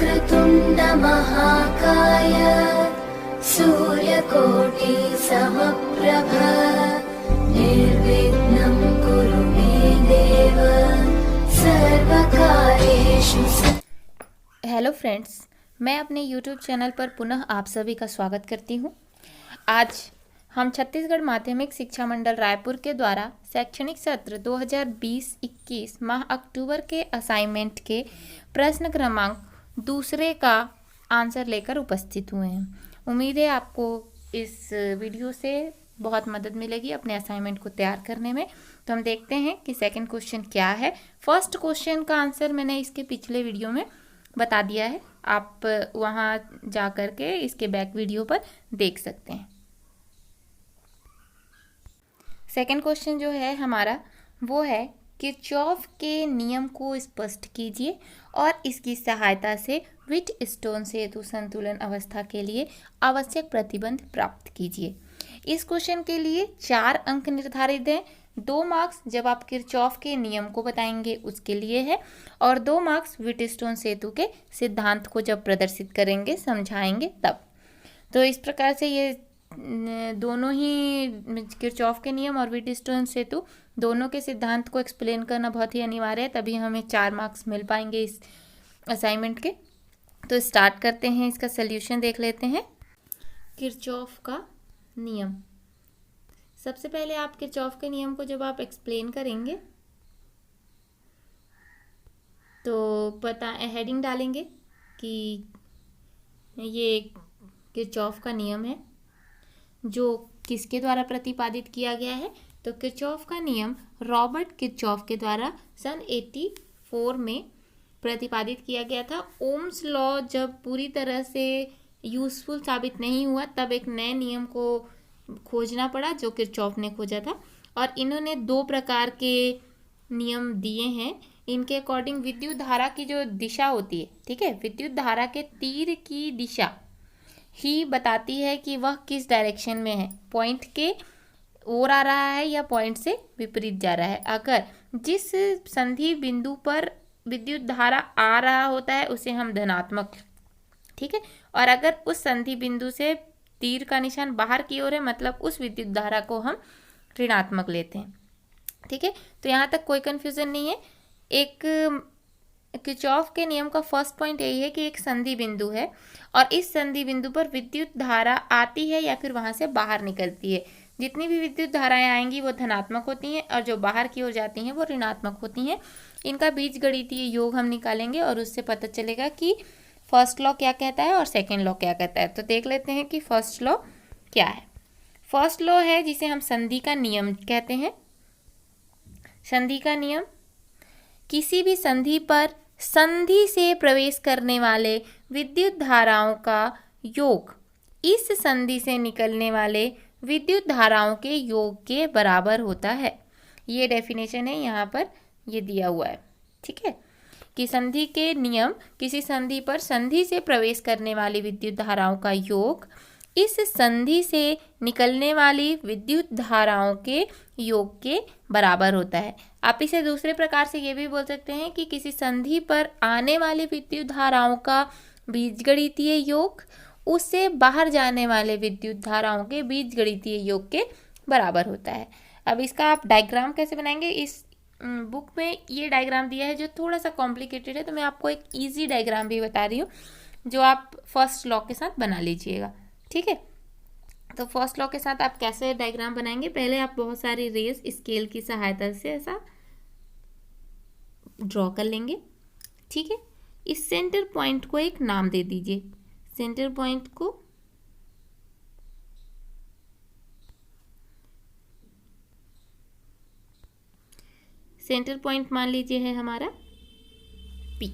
वक्रतुण्ड महाकाय सूर्यकोटि समप्रभ निर्विघ्नं कुरु मे देव सर्वकार्येषु। हेलो फ्रेंड्स, मैं अपने YouTube चैनल पर पुनः आप सभी का स्वागत करती हूँ। आज हम छत्तीसगढ़ माध्यमिक शिक्षा मंडल रायपुर के द्वारा शैक्षणिक सत्र 2020-21 माह अक्टूबर के असाइनमेंट के प्रश्न क्रमांक दूसरे का आंसर लेकर उपस्थित हुए हैं। उम्मीद है आपको इस वीडियो से बहुत मदद मिलेगी अपने असाइनमेंट को तैयार करने में। तो हम देखते हैं कि सेकंड क्वेश्चन क्या है। फर्स्ट क्वेश्चन का आंसर मैंने इसके पिछले वीडियो में बता दिया है, आप वहाँ जा कर के इसके बैक वीडियो पर देख सकते हैं। सेकंड क्वेश्चन जो है हमारा वो है किरचॉफ के नियम को स्पष्ट कीजिए और इसकी सहायता से व्हीटस्टोन सेतु संतुलन अवस्था के लिए आवश्यक प्रतिबंध प्राप्त कीजिए। इस क्वेश्चन के लिए 4 अंक निर्धारित हैं। 2 मार्क्स जब आप किरचॉफ के नियम को बताएंगे उसके लिए है, और 2 मार्क्स व्हीटस्टोन सेतु के सिद्धांत को जब प्रदर्शित करेंगे, समझाएंगे तब। तो इस प्रकार से ये दोनों ही किरचॉफ के नियम और व्हीटस्टोन सेतु दोनों के सिद्धांत को एक्सप्लेन करना बहुत ही अनिवार्य है, तभी हमें 4 मार्क्स मिल पाएंगे इस असाइनमेंट के। तो स्टार्ट करते हैं, इसका सल्यूशन देख लेते हैं। किरचॉफ का नियम, सबसे पहले आप किरचॉफ के नियम को जब आप एक्सप्लेन करेंगे तो पता हेडिंग डालेंगे कि ये किरचॉफ का नियम है जो किसके द्वारा प्रतिपादित किया गया है। तो किरचॉफ का नियम रॉबर्ट किरचॉफ के द्वारा सन 84 में प्रतिपादित किया गया था। ओम्स लॉ जब पूरी तरह से यूजफुल साबित नहीं हुआ, तब एक नए नियम को खोजना पड़ा जो किरचॉफ ने खोजा था, और इन्होंने 2 प्रकार के नियम दिए हैं। इनके अकॉर्डिंग विद्युत धारा की जो दिशा होती है, ठीक है, विद्युत धारा के तीर की दिशा ही बताती है कि वह किस डायरेक्शन में है, पॉइंट के ओर आ रहा है या पॉइंट से विपरीत जा रहा है। अगर जिस संधि बिंदु पर विद्युत धारा आ रहा होता है उसे हम धनात्मक, ठीक है, और अगर उस संधि बिंदु से तीर का निशान बाहर की ओर है, मतलब उस विद्युत धारा को हम ऋणात्मक लेते हैं, ठीक है। तो यहाँ तक कोई कंफ्यूजन नहीं है। एक किरचॉफ के नियम का फर्स्ट पॉइंट यही है कि एक संधि बिंदु है और इस संधि बिंदु पर विद्युत धारा आती है या फिर वहां से बाहर निकलती है। जितनी भी विद्युत धाराएं आएंगी वो धनात्मक होती हैं और जो बाहर की ओर जाती हैं वो ऋणात्मक होती हैं। इनका बीजगणितीय योग हम निकालेंगे और उससे पता चलेगा कि फर्स्ट लॉ क्या कहता है और सेकेंड लॉ क्या कहता है। तो देख लेते हैं कि फर्स्ट लॉ क्या है। फर्स्ट लॉ है जिसे हम संधि का नियम कहते हैं। संधि का नियम, किसी भी संधि पर संधि से प्रवेश करने वाले विद्युत धाराओं का योग इस संधि से निकलने वाले विद्युत धाराओं के योग के बराबर होता है। ये डेफिनेशन है, यहाँ पर ये दिया हुआ है, ठीक है, कि संधि के नियम किसी संधि पर संधि से प्रवेश करने वाली विद्युत धाराओं का योग इस संधि से निकलने वाली विद्युत धाराओं के योग के बराबर होता है। आप इसे दूसरे प्रकार से ये भी बोल सकते हैं कि किसी संधि पर आने वाली विद्युत धाराओं का बीजगणितीय योग उससे बाहर जाने वाले विद्युत धाराओं के बीजगणितीय योग के बराबर होता है। अब इसका आप डायग्राम कैसे बनाएंगे, इस बुक में ये डायग्राम दिया है जो थोड़ा सा कॉम्प्लिकेटेड है, तो मैं आपको एक इजी डायग्राम भी बता रही हूँ जो आप फर्स्ट लॉ के साथ बना लीजिएगा, ठीक है। तो फर्स्ट लॉ के साथ आप कैसे डायग्राम बनाएंगे, पहले आप बहुत सारी रेस स्केल की सहायता से ऐसा ड्रॉ कर लेंगे, ठीक है। इस सेंटर पॉइंट को एक नाम दे दीजिए। सेंटर पॉइंट को सेंटर पॉइंट मान लीजिए है हमारा P,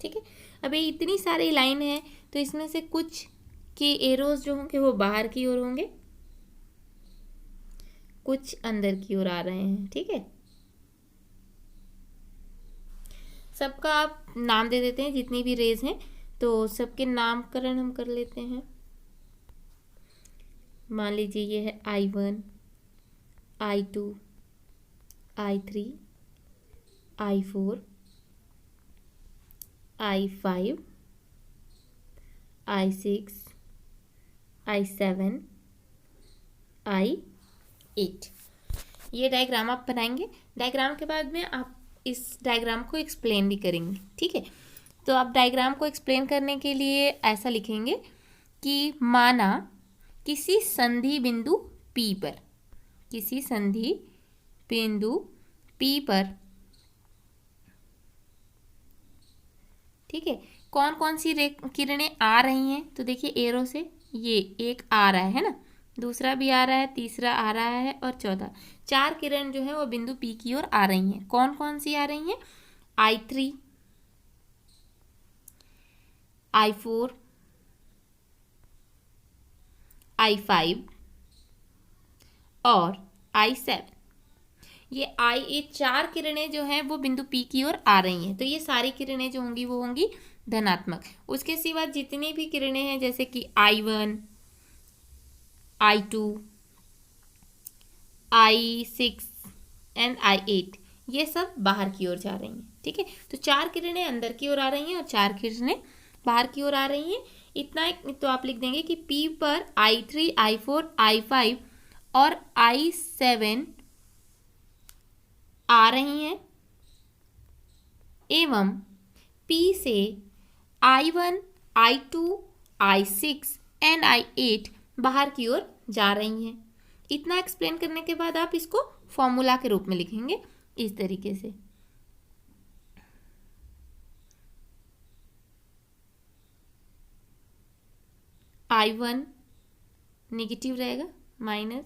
ठीक है। अभी इतनी सारी लाइन है तो इसमें से कुछ के एरोज जो होंगे वो बाहर की ओर होंगे, कुछ अंदर की ओर आ रहे हैं, ठीक है। सबका आप नाम दे देते हैं, जितनी भी रेज हैं तो सबके नामकरण हम कर लेते हैं। मान लीजिए ये है I1, I2, I3, I4, I5, I6, I7, I8। ये डायग्राम आप बनाएंगे। डायग्राम के बाद में आप इस डायग्राम को एक्सप्लेन भी करेंगे, ठीक है। तो आप डायग्राम को एक्सप्लेन करने के लिए ऐसा लिखेंगे कि माना किसी संधि बिंदु P पर, किसी संधि बिंदु P पर, ठीक है, कौन कौन सी किरणें आ रही हैं। तो देखिए एरो से ये एक आ रहा है ना, दूसरा भी आ रहा है, तीसरा आ रहा है और चौथा, 4 किरण जो है वो बिंदु P की ओर आ रही हैं। कौन कौन सी आ रही हैं? I3, I4, I5 और I7। ये 4 किरणें जो हैं वो बिंदु P की ओर आ रही हैं। तो ये सारी किरणें जो होंगी वो होंगी धनात्मक। उसके सिवा जितनी भी किरणें हैं जैसे कि I1, I2, I6 and I8, ये सब बाहर की ओर जा रही हैं, ठीक है। तो 4 किरणें अंदर की ओर आ रही हैं और 4 किरणें बाहर की ओर आ रही हैं। इतना तो आप लिख देंगे कि P पर I3, I4, I5 और I7 आ रही हैं एवं P से I1, I2, I6 and I8 बाहर की ओर जा रही हैं। इतना एक्सप्लेन करने के बाद आप इसको फॉर्मूला के रूप में लिखेंगे इस तरीके से। I1 नेगेटिव रहेगा, माइनस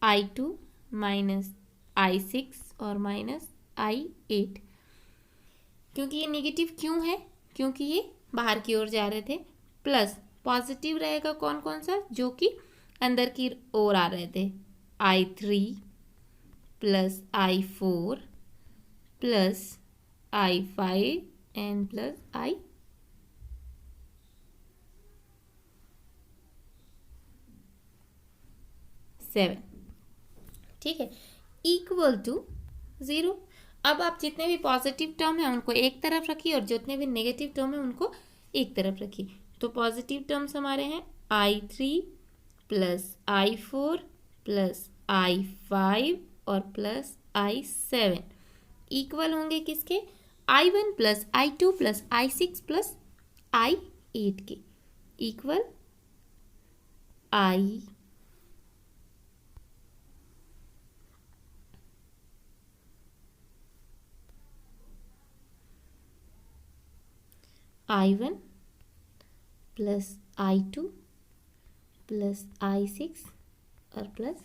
I2 माइनस I6 और माइनस I8। क्योंकि ये नेगेटिव क्यों है? क्योंकि ये बाहर की ओर जा रहे थे। प्लस पॉजिटिव रहेगा कौन कौन सा? जो कि अंदर की ओर आ रहे थे, I3 plus I4 plus I5 and plus I7, ठीक है, इक्वल टू 0। अब आप जितने भी पॉजिटिव टर्म हैं उनको एक तरफ रखिए और जितने भी नेगेटिव टर्म हैं उनको एक तरफ रखिए। तो पॉजिटिव टर्म्स हमारे हैं I3 plus I4 plus I5 और प्लस I7 इक्वल होंगे किसके? I1 plus I2 plus I6 plus I8 के, equal I1 plus I2 plus I6 और प्लस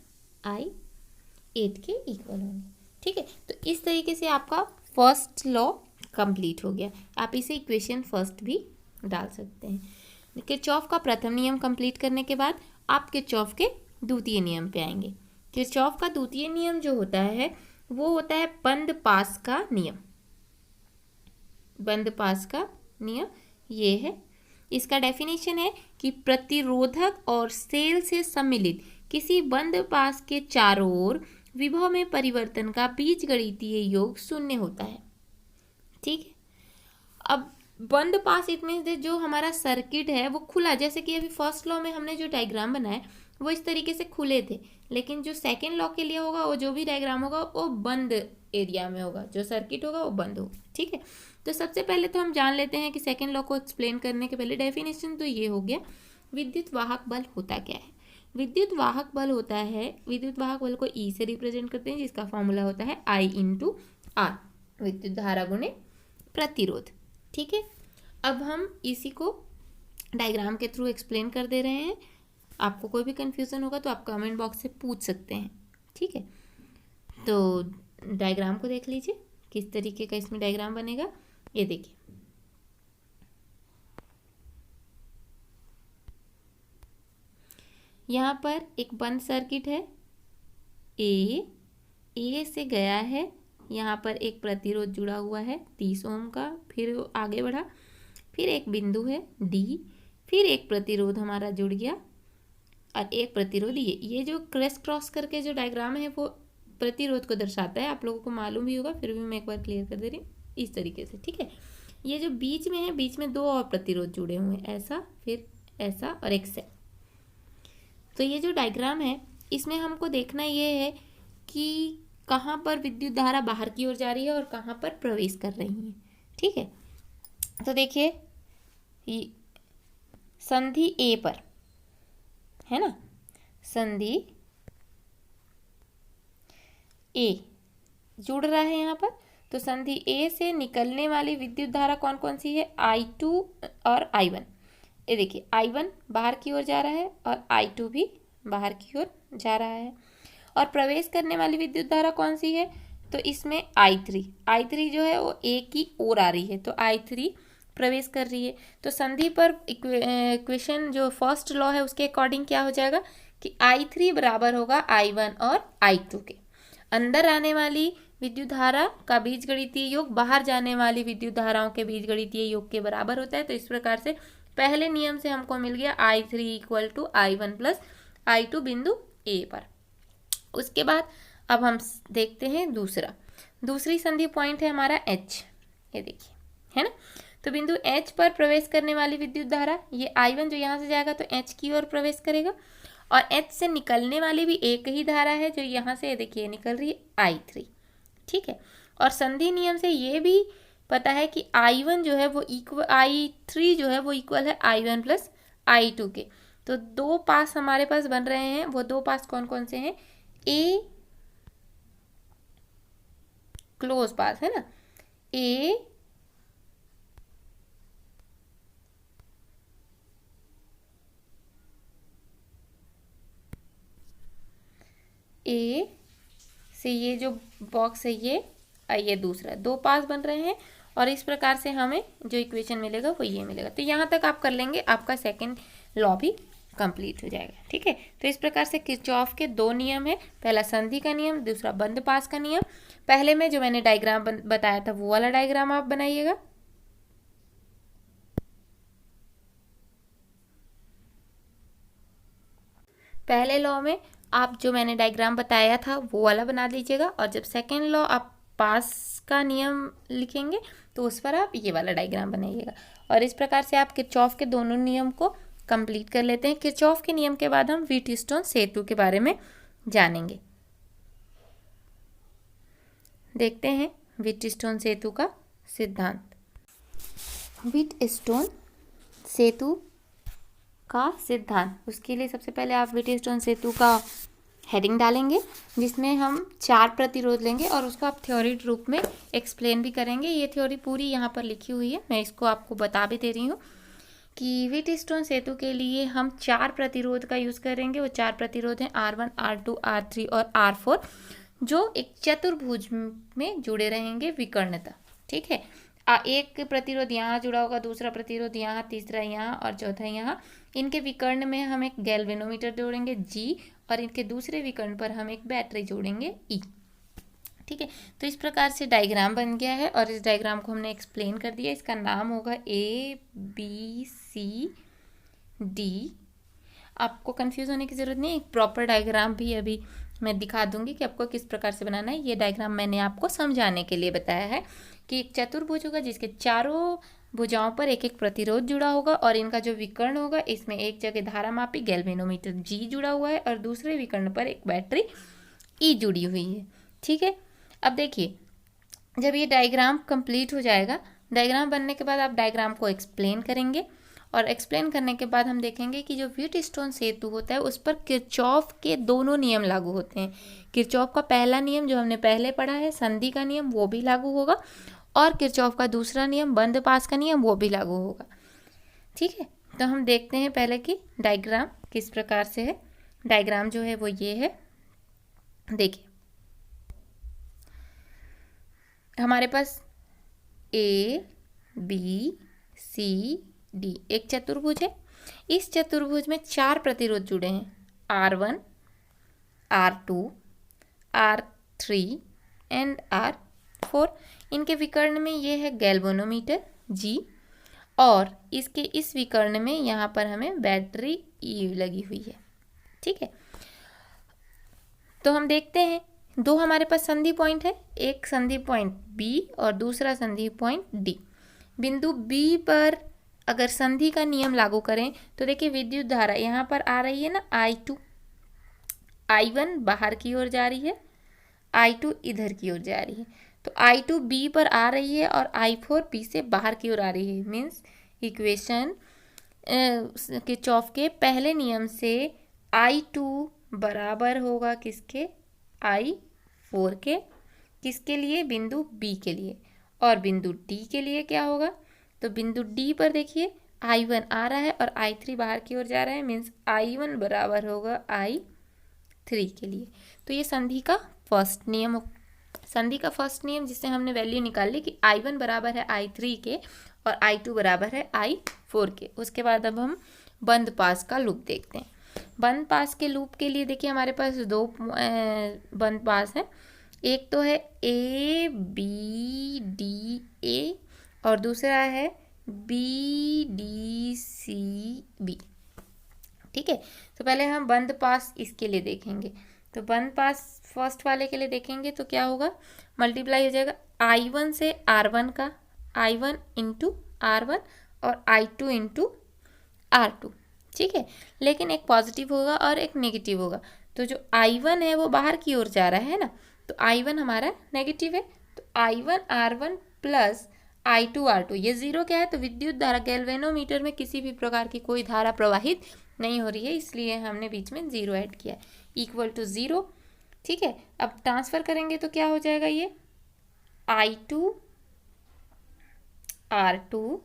I8 के इक्वल होंगे, ठीक है। तो इस तरीके से आपका फर्स्ट लॉ कंप्लीट हो गया। आप इसे इक्वेशन फर्स्ट भी डाल सकते हैं। किरचॉफ का प्रथम नियम कंप्लीट करने के बाद आप किरचॉफ के द्वितीय नियम पे आएंगे। किरचॉफ का द्वितीय नियम जो होता है वो होता है बंद पास का नियम। बंद पास का नियम ये है, इसका डेफिनेशन है कि प्रतिरोधक और सेल से सम्मिलित किसी बंद पास के चारों ओर विभव में परिवर्तन का बीजगणितीय योग शून्य होता है, ठीक है। अब बंद पास इट मीन्स जो हमारा सर्किट है वो खुला, जैसे कि अभी फर्स्ट लॉ में हमने जो डायग्राम बनाया वो इस तरीके से खुले थे, लेकिन जो सेकेंड लॉ के लिए होगा वो जो भी डायग्राम होगा वो बंद एरिया में होगा, जो सर्किट होगा वो बंद होगा, ठीक है। तो सबसे पहले तो हम जान लेते हैं कि सेकेंड लॉ को एक्सप्लेन करने के पहले डेफिनेशन तो ये हो गया। विद्युत वाहक बल होता क्या है? विद्युत वाहक बल होता है, विद्युत वाहक बल को E से रिप्रेजेंट करते हैं जिसका फॉर्मूला होता है I इंटू R, विद्युत धारा गुणे प्रतिरोध, ठीक है। अब हम इसी को डायग्राम के थ्रू एक्सप्लेन कर दे रहे हैं। आपको कोई भी कन्फ्यूज़न होगा तो आप कमेंट बॉक्स से पूछ सकते हैं, ठीक है। तो डायग्राम को देख लीजिए किस तरीके का इसमें डायग्राम बनेगा। ये देखिए, यहाँ पर एक बंद सर्किट है, ए से गया है, यहाँ पर एक प्रतिरोध जुड़ा हुआ है 30 ओम का, फिर आगे बढ़ा, फिर एक बिंदु है डी, फिर एक प्रतिरोध हमारा जुड़ गया और एक प्रतिरोध ये जो क्रॉस करके जो डायग्राम है वो प्रतिरोध को दर्शाता है। आप लोगों को मालूम भी होगा, फिर भी मैं एक बार क्लियर कर दे रही हूँ इस तरीके से, ठीक है। ये जो बीच में है, बीच में दो और प्रतिरोध जुड़े हुए हैं, ऐसा फिर ऐसा और एक से। तो ये जो डायग्राम है इसमें हमको देखना ये है कि कहाँ पर विद्युत धारा बाहर की ओर जा रही है और कहाँ पर प्रवेश कर रही है। ठीक है, तो देखिए संधि ए पर है ना, संधि ए जुड़ रहा है यहाँ पर। तो संधि ए से निकलने वाली विद्युत धारा कौन कौन सी है, I2 और I1। ये देखिए I1 बाहर की ओर जा रहा है और I2 भी बाहर की ओर जा रहा है। और प्रवेश करने वाली विद्युत धारा कौन सी है, तो इसमें I3 जो है वो ए की ओर आ रही है, तो I3 प्रवेश कर रही है। तो संधि पर इक्वेशन जो फर्स्ट लॉ है उसके अकॉर्डिंग क्या हो जाएगा कि I3 बराबर होगा I1 और I2 के। अंदर आने वाली विद्युत धारा का बीजगणितीय योग बाहर जाने वाली विद्युत धाराओं के बीजगणितीय योग के बराबर होता है। तो इस प्रकार से पहले नियम से हमको मिल गया I3 equal to I1 plus I2 बिंदु ए पर। उसके बाद अब हम देखते हैं दूसरी संधि पॉइंट है हमारा H, ये देखिए है ना। तो बिंदु H पर प्रवेश करने वाली विद्युत धारा ये I1 जो यहाँ से जाएगा तो H की ओर प्रवेश करेगा, और H से निकलने वाली भी एक ही धारा है जो यहाँ से देखिए निकल रही है I3। ठीक है, और संधि नियम से ये भी पता है कि I1 जो है वो I3 जो है वो इक्वल है I1 प्लस I2 के। तो दो पास हमारे पास बन रहे हैं, वो दो पास कौन कौन से हैं, ए क्लोज पास है ना, ए से ये जो बॉक्स है ये दूसरा, दो पास बन रहे हैं। और इस प्रकार से हमें जो इक्वेशन मिलेगा वो ये मिलेगा। तो यहाँ तक आप कर लेंगे, आपका सेकंड लॉ भी कंप्लीट हो जाएगा। ठीक है, तो इस प्रकार से किरचॉफ के दो नियम है, पहला संधि का नियम, दूसरा बंद पास का नियम। पहले में जो मैंने डायग्राम बताया था वो वाला डायग्राम आप बनाइएगा। पहले लॉ में आप जो मैंने डायग्राम बताया था वो वाला बना लीजिएगा, और जब सेकेंड लॉ आप पास का नियम लिखेंगे तो उस पर आप ये वाला डायग्राम बनाइएगा। और इस प्रकार से आप किरचॉफ के दोनों नियम को कंप्लीट कर लेते हैं। किरचॉफ के नियम के बाद हम व्हीटस्टोन सेतु के बारे में जानेंगे। देखते हैं व्हीटस्टोन सेतु का सिद्धांत। व्हीटस्टोन सेतु का सिद्धांत, उसके लिए सबसे पहले आप व्हीटस्टोन सेतु का हेडिंग डालेंगे, जिसमें हम 4 प्रतिरोध लेंगे और उसको आप थ्योरी रूप में एक्सप्लेन भी करेंगे। ये थ्योरी पूरी यहाँ पर लिखी हुई है, मैं इसको आपको बता भी दे रही हूँ कि व्हीटस्टोन सेतु के लिए हम 4 प्रतिरोध का यूज़ करेंगे। वो 4 प्रतिरोध हैं R1, R2, R3 और R4, जो एक चतुर्भुज में जुड़े रहेंगे विकर्णता। ठीक है, एक प्रतिरोध यहाँ जुड़ा होगा, दूसरा प्रतिरोध यहाँ, तीसरा यहाँ और चौथा यहाँ। इनके विकर्ण में हम एक गैल्वेनोमीटर जोड़ेंगे G, और इनके दूसरे विकर्ण पर हम एक बैटरी जोड़ेंगे E। ठीक है, तो इस प्रकार से डायग्राम बन गया है और इस डायग्राम को हमने एक्सप्लेन कर दिया। इसका नाम होगा ABCD। आपको कंफ्यूज होने की ज़रूरत नहीं, एक प्रॉपर डायग्राम भी अभी मैं दिखा दूंगी कि आपको किस प्रकार से बनाना है। ये डायग्राम मैंने आपको समझाने के लिए बताया है कि एक चतुर्भुज होगा जिसके चारों भुजाओं पर एक एक प्रतिरोध जुड़ा होगा, और इनका जो विकर्ण होगा इसमें एक जगह धारा मापी गैल्वेनोमीटर G जुड़ा हुआ है और दूसरे विकर्ण पर एक बैटरी E जुड़ी हुई है। ठीक है, अब देखिए जब ये डायग्राम कंप्लीट हो जाएगा, डायग्राम बनने के बाद आप डायग्राम को एक्सप्लेन करेंगे, और एक्सप्लेन करने के बाद हम देखेंगे कि जो व्हीटस्टोन सेतु होता है उस पर किरचॉफ के दोनों नियम लागू होते हैं। किरचॉफ का पहला नियम जो हमने पहले पढ़ा है संधि का नियम, वो भी लागू होगा, और किरचॉफ का दूसरा नियम बंद पास का नियम, वो भी लागू होगा। ठीक है, तो हम देखते हैं पहले कि डायग्राम किस प्रकार से है। डायग्राम जो है वो ये है, देखिए हमारे पास ABCD एक चतुर्भुज है। इस चतुर्भुज में 4 प्रतिरोध जुड़े हैं, R1, R2, R3 and R4। इनके विकर्ण में ये है गैल्वेनोमीटर G, और इसके इस विकर्ण में यहाँ पर हमें बैटरी E लगी हुई है। ठीक है, तो हम देखते हैं दो हमारे पास संधि पॉइंट है, एक संधि पॉइंट B और दूसरा संधि पॉइंट D। बिंदु बी पर अगर संधि का नियम लागू करें तो देखिए विद्युत धारा यहाँ पर आ रही है ना I2, I1 बाहर की ओर जा रही है, I2 इधर की ओर जा रही है, तो I2 B पर आ रही है और I4 B से बाहर की ओर आ रही है। मीन्स इक्वेशन किरचॉफ के पहले नियम से I2 बराबर होगा किसके, I4 के, किसके लिए, बिंदु B के लिए। और बिंदु D के लिए क्या होगा, तो बिंदु D पर देखिए I1 आ रहा है और I3 बाहर की ओर जा रहा है, मीन्स I1 बराबर होगा I3 के लिए। तो ये संधि का फर्स्ट नियम, संधि का फर्स्ट नियम जिससे हमने वैल्यू निकाल ली कि I1 बराबर है I3 के और I2 बराबर है I4 के। उसके बाद अब हम बंद पास का लूप देखते हैं। बंद पास के लूप के लिए देखिए हमारे पास दो बंद पास हैं, एक तो है A B D A और दूसरा है B D C B। ठीक है, तो पहले हम बंद पास इसके लिए देखेंगे। तो बंद पास फर्स्ट वाले के लिए देखेंगे तो क्या होगा, मल्टीप्लाई हो जाएगा I1 से R1 का, I1 इंटू R1 और I2 इंटू R2। ठीक है, लेकिन एक पॉजिटिव होगा और एक नेगेटिव होगा। तो जो I1 है वो बाहर की ओर जा रहा है ना, तो I1 हमारा नेगेटिव है, तो I1 R1 plus I2 R2, ये जीरो क्या है, तो विद्युत धारा गैल्वेनोमीटर में किसी भी प्रकार की कोई धारा प्रवाहित नहीं हो रही है, इसलिए हमने बीच में जीरो ऐड किया है, इक्वल टू जीरो। ठीक है, अब ट्रांसफर करेंगे तो क्या हो जाएगा, ये I2 R2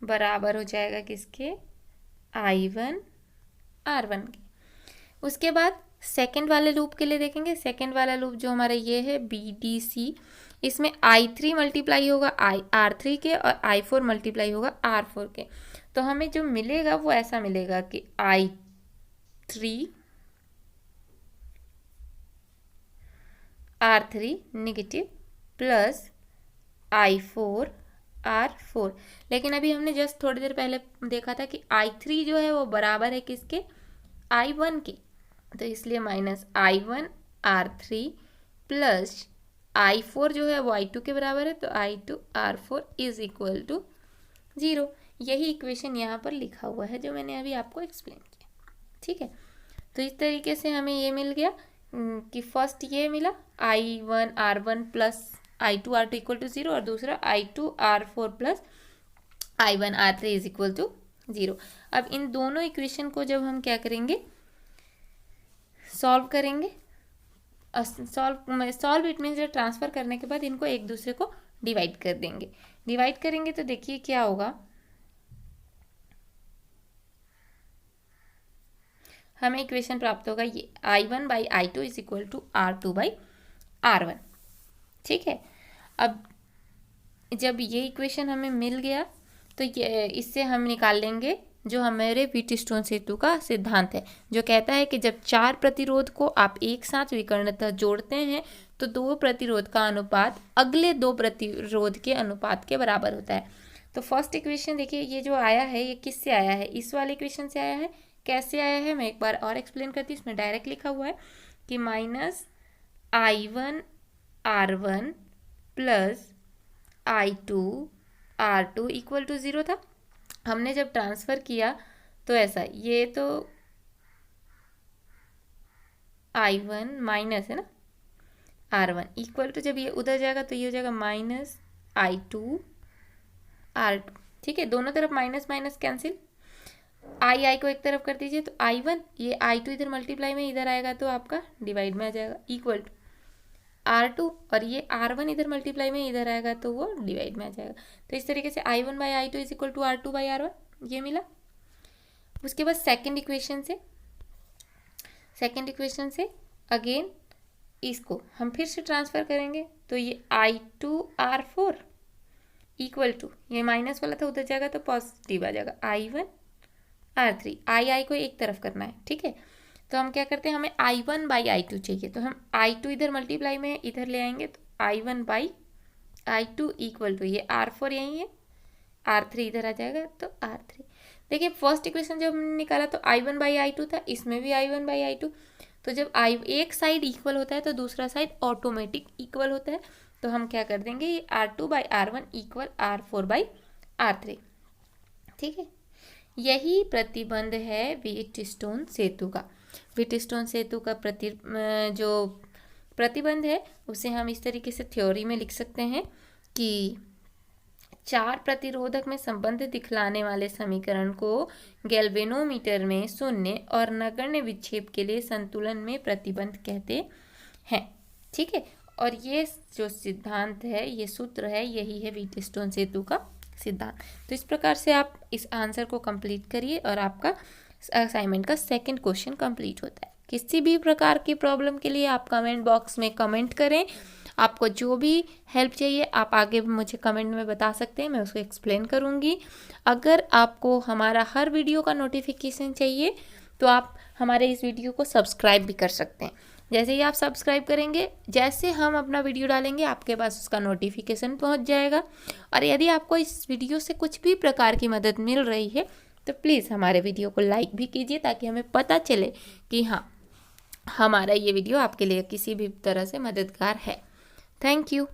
बराबर हो जाएगा किसके, I1 R1 के। उसके बाद सेकेंड वाले लूप के लिए देखेंगे। सेकेंड वाला लूप जो हमारा ये है BDC, इसमें I3 मल्टीप्लाई होगा R3 के और I4 मल्टीप्लाई होगा R4 के। तो हमें जो मिलेगा वो ऐसा मिलेगा कि I3 R3 negative plus I4 R4। लेकिन अभी हमने जस्ट थोड़ी देर पहले देखा था कि I3 जो है वो बराबर है किसके, I1 के, तो इसलिए minus I1 R3 plus I4 जो है वो I2 के बराबर है, तो I2 R4 is equal to zero. यही इक्वेशन यहाँ पर लिखा हुआ है जो मैंने अभी आपको एक्सप्लेन किया। ठीक है, तो इस तरीके से हमें ये मिल गया कि फर्स्ट ये मिला I1 R1 plus I2 R2 equal to zero और दूसरा I2 R4 plus I1 R3 is equal to zero. अब इन दोनों इक्वेशन को जब हम क्या करेंगे, सॉल्व करेंगे, सॉल्व इट मीन्स ट्रांसफर करने के बाद इनको एक दूसरे को डिवाइड कर देंगे। डिवाइड करेंगे तो देखिए क्या होगा, हमें इक्वेशन प्राप्त होगा ये I1 by I2 is equal to R2 by R1। ठीक है, अब जब ये इक्वेशन हमें मिल गया तो ये इससे हम निकाल लेंगे जो हमारे व्हीटस्टोन सेतु का सिद्धांत है, जो कहता है कि जब चार प्रतिरोध को आप एक साथ विकर्णतः जोड़ते हैं तो दो प्रतिरोध का अनुपात अगले दो प्रतिरोध के अनुपात के बराबर होता है। तो फर्स्ट इक्वेशन देखिए ये जो आया है ये किससे आया है, इस वाले इक्वेशन से आया है। कैसे आया है मैं एक बार और एक्सप्लेन करती हूँ, इसमें डायरेक्ट लिखा हुआ है कि minus I1 R1 plus I2 R2 equal to zero था। हमने जब ट्रांसफ़र किया तो ऐसा, ये तो I1 माइनस है ना R1 इक्वल टू, जब ये उधर जाएगा तो ये हो जाएगा माइनस I2 R2। ठीक है, दोनों तरफ माइनस माइनस कैंसिल, I को एक तरफ कर दीजिए तो I1, ये I2 इधर मल्टीप्लाई में इधर आएगा तो आपका डिवाइड में आ जाएगा, इक्वल टू R2 और ये R1 इधर मल्टीप्लाई में इधर आएगा तो वो डिवाइड में आ जाएगा। तो इस तरीके से I1 by I2 is equal to R2 by R1 ये मिला। उसके बाद सेकेंड इक्वेशन से अगेन इसको हम फिर से ट्रांसफ़र करेंगे तो ये I2 R4 इक्वल टू, ये माइनस वाला था उधर जाएगा तो पॉजिटिव आ जाएगा I1 R3। I को एक तरफ करना है। ठीक है, तो हम क्या करते हैं, हमें I1 बाई I2 चाहिए तो हम I2 इधर मल्टीप्लाई में इधर ले आएंगे तो I1 by I2 equal to, ये R4 यहीं है, R3 इधर आ जाएगा तो R3। देखिए फर्स्ट इक्वेशन जब हमने निकाला तो I1 बाई I2 था, इसमें भी I1 बाई I2। तो जब एक साइड इक्वल होता है तो दूसरा साइड ऑटोमेटिक इक्वल होता है। तो हम क्या कर देंगे, ये R2/R1 इक्वल R4/R3। ठीक है, यही प्रतिबंध है व्हीटस्टोन सेतु का। व्हीटस्टोन सेतु का जो प्रतिबंध है उसे हम इस तरीके से थ्योरी में लिख सकते हैं कि 4 प्रतिरोधक में संबंध दिखलाने वाले समीकरण को गैल्वेनोमीटर में शून्य और नगण्य विक्षेप के लिए संतुलन में प्रतिबंध कहते हैं। ठीक है, और ये जो सिद्धांत है, ये सूत्र है, यही है व्हीटस्टोन सेतु का सिद्धांत। तो इस प्रकार से आप इस आंसर को कंप्लीट करिए और आपका असाइनमेंट का सेकंड क्वेश्चन कंप्लीट होता है। किसी भी प्रकार की प्रॉब्लम के लिए आप कमेंट बॉक्स में कमेंट करें। आपको जो भी हेल्प चाहिए आप आगे मुझे कमेंट में बता सकते हैं, मैं उसको एक्सप्लेन करूँगी। अगर आपको हमारा हर वीडियो का नोटिफिकेशन चाहिए तो आप हमारे इस वीडियो को सब्सक्राइब भी कर सकते हैं। जैसे ही आप सब्सक्राइब करेंगे, जैसे हम अपना वीडियो डालेंगे आपके पास उसका नोटिफिकेशन पहुंच जाएगा। और यदि आपको इस वीडियो से कुछ भी प्रकार की मदद मिल रही है तो प्लीज़ हमारे वीडियो को लाइक भी कीजिए, ताकि हमें पता चले कि हाँ, हमारा ये वीडियो आपके लिए किसी भी तरह से मददगार है। Thank you.